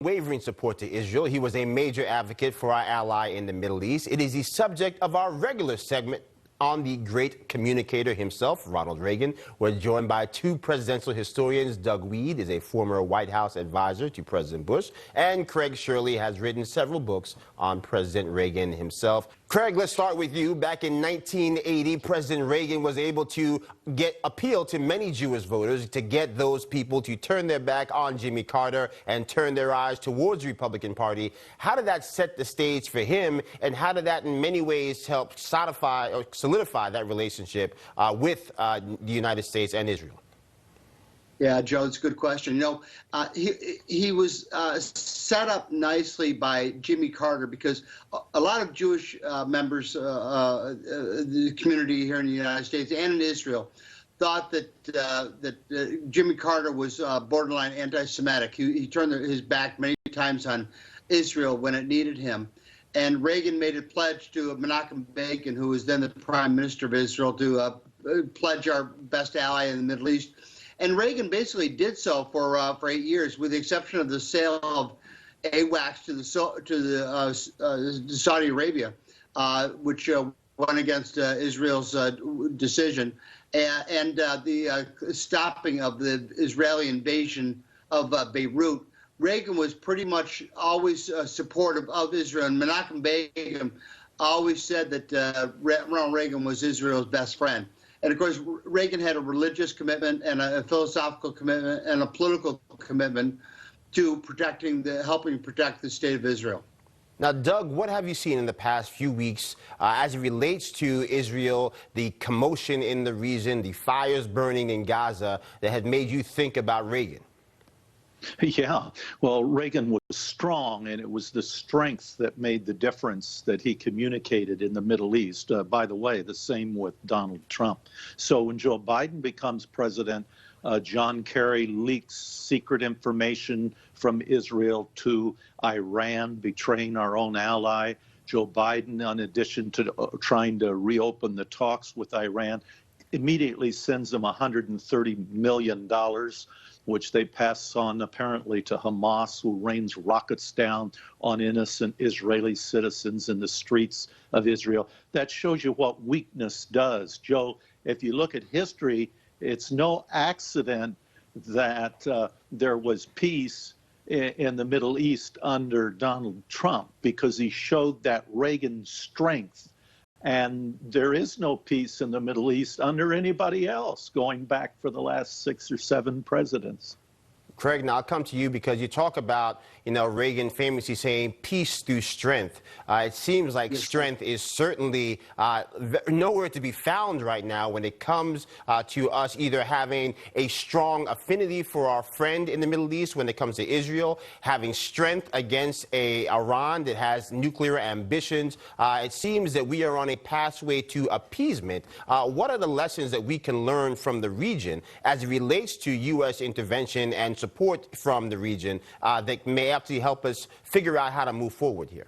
unwavering support to Israel. He was a major advocate for our ally in the Middle East. It is the subject of our regular segment on the great communicator himself, Ronald Reagan. We're joined by two presidential historians. Doug Weed is a former White House advisor to President Bush, and Craig Shirley has written several books on President Reagan himself. Craig, let's start with you. Back in 1980, President Reagan was able to appeal to many Jewish voters to get those people to turn their back on Jimmy Carter and turn their eyes towards the Republican Party. How did that set the stage for him, and how did that in many ways help solidify that relationship with the United States and Israel? Yeah, Joe, it's a good question. You know, he was set up nicely by Jimmy Carter because a lot of Jewish members of the community here in the United States and in Israel thought that Jimmy Carter was borderline anti-Semitic. He turned his back many times on Israel when it needed him. And Reagan made a pledge to Menachem Begin, who was then the prime minister of Israel, to pledge our best ally in the Middle East. And Reagan basically did so for 8 years, with the exception of the sale of AWACS to Saudi Arabia, which went against Israel's decision, and the stopping of the Israeli invasion of Beirut. Reagan was pretty much always supportive of Israel, and Menachem Begin always said that Ronald Reagan was Israel's best friend. And of course, Reagan had a religious commitment and a philosophical commitment and a political commitment to helping protect the state of Israel. Now, Doug, what have you seen in the past few weeks as it relates to Israel, the commotion in the region, the fires burning in Gaza that have made you think about Reagan? Yeah, well, Reagan was strong, and it was the strength that made the difference that he communicated in the Middle East. By the way, the same with Donald Trump. So when Joe Biden becomes president, John Kerry leaks secret information from Israel to Iran, betraying our own ally. Joe Biden, in addition to trying to reopen the talks with Iran, immediately sends them $130 million, which they pass on apparently to Hamas, who rains rockets down on innocent Israeli citizens in the streets of Israel. That shows you what weakness does. Joe, if you look at history, it's no accident that there was peace in the Middle East under Donald Trump, because he showed that Reagan strength. And there is no peace in the Middle East under anybody else, going back for the last 6 or 7 presidents. Craig, now I'll come to you because you talk about, Reagan famously saying peace through strength. It seems like strength is certainly nowhere to be found right now when it comes to us either having a strong affinity for our friend in the Middle East when it comes to Israel, having strength against Iran that has nuclear ambitions. It seems that we are on a pathway to appeasement. What are the lessons that we can learn from the region as it relates to U.S. intervention and support from the region that may actually help us figure out how to move forward here?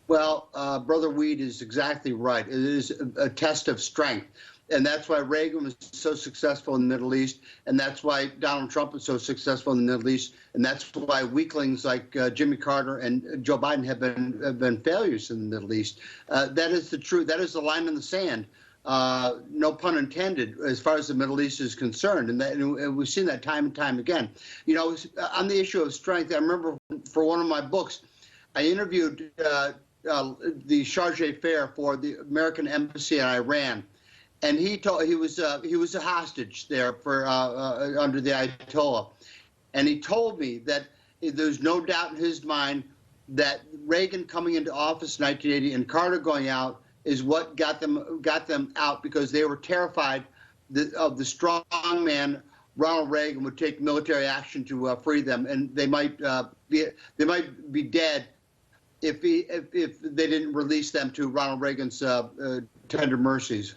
Well, Brother Weed is exactly right. It is a test of strength. And that's why Reagan was so successful in the Middle East, and that's why Donald Trump is so successful in the Middle East, and that's why weaklings like Jimmy Carter and Joe Biden have been failures in the Middle East. That is the truth. That is the line in the sand. No pun intended, as far as the Middle East is concerned. And we've seen that time and time again. On the issue of strength, I remember for one of my books, I interviewed the charge d'affaires for the American embassy in Iran. And he was a hostage there for under the Ayatollah. And he told me that there's no doubt in his mind that Reagan coming into office in 1980 and Carter going out is what got them out, because they were terrified of the strong man Ronald Reagan would take military action to free them, and they might be dead if they didn't release them to Ronald Reagan's tender mercies.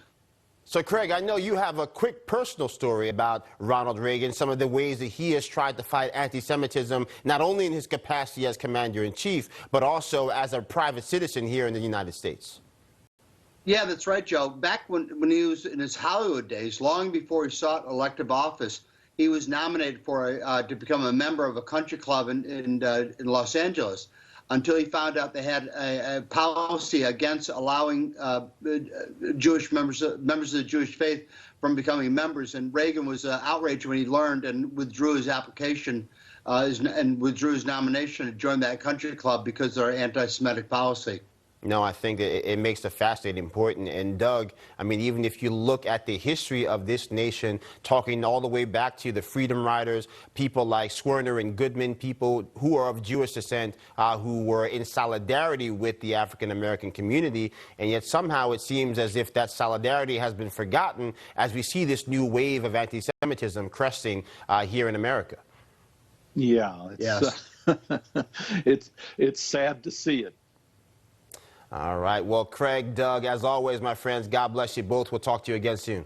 So, Craig, I know you have a quick personal story about Ronald Reagan, some of the ways that he has tried to fight anti-Semitism, not only in his capacity as commander-in-chief, but also as a private citizen here in the United States. Yeah, that's right, Joe. Back when he was in his Hollywood days, long before he sought elective office, he was nominated for to become a member of a country club in Los Angeles, until he found out they had a policy against allowing Jewish members of the Jewish faith from becoming members. And Reagan was outraged when he learned and withdrew his application and withdrew his nomination to join that country club because of their anti-Semitic policy. No, I think that it makes the fascinating point. And Doug, I mean, even if you look at the history of this nation, talking all the way back to the Freedom Riders, people like Swerner and Goodman, people who are of Jewish descent, who were in solidarity with the African-American community, and yet somehow it seems as if that solidarity has been forgotten as we see this new wave of anti-Semitism cresting here in America. Yeah, it's sad to see it. All right. Well, Craig, Doug, as always, my friends, God bless you both. We'll talk to you again soon.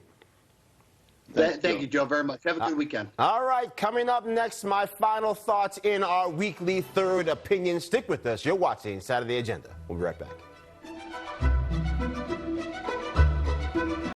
Thank you, Joe, very much. Have a good weekend. All right. Coming up next, my final thoughts in our weekly Third Opinion. Stick with us. You're watching Saturday Agenda. We'll be right back.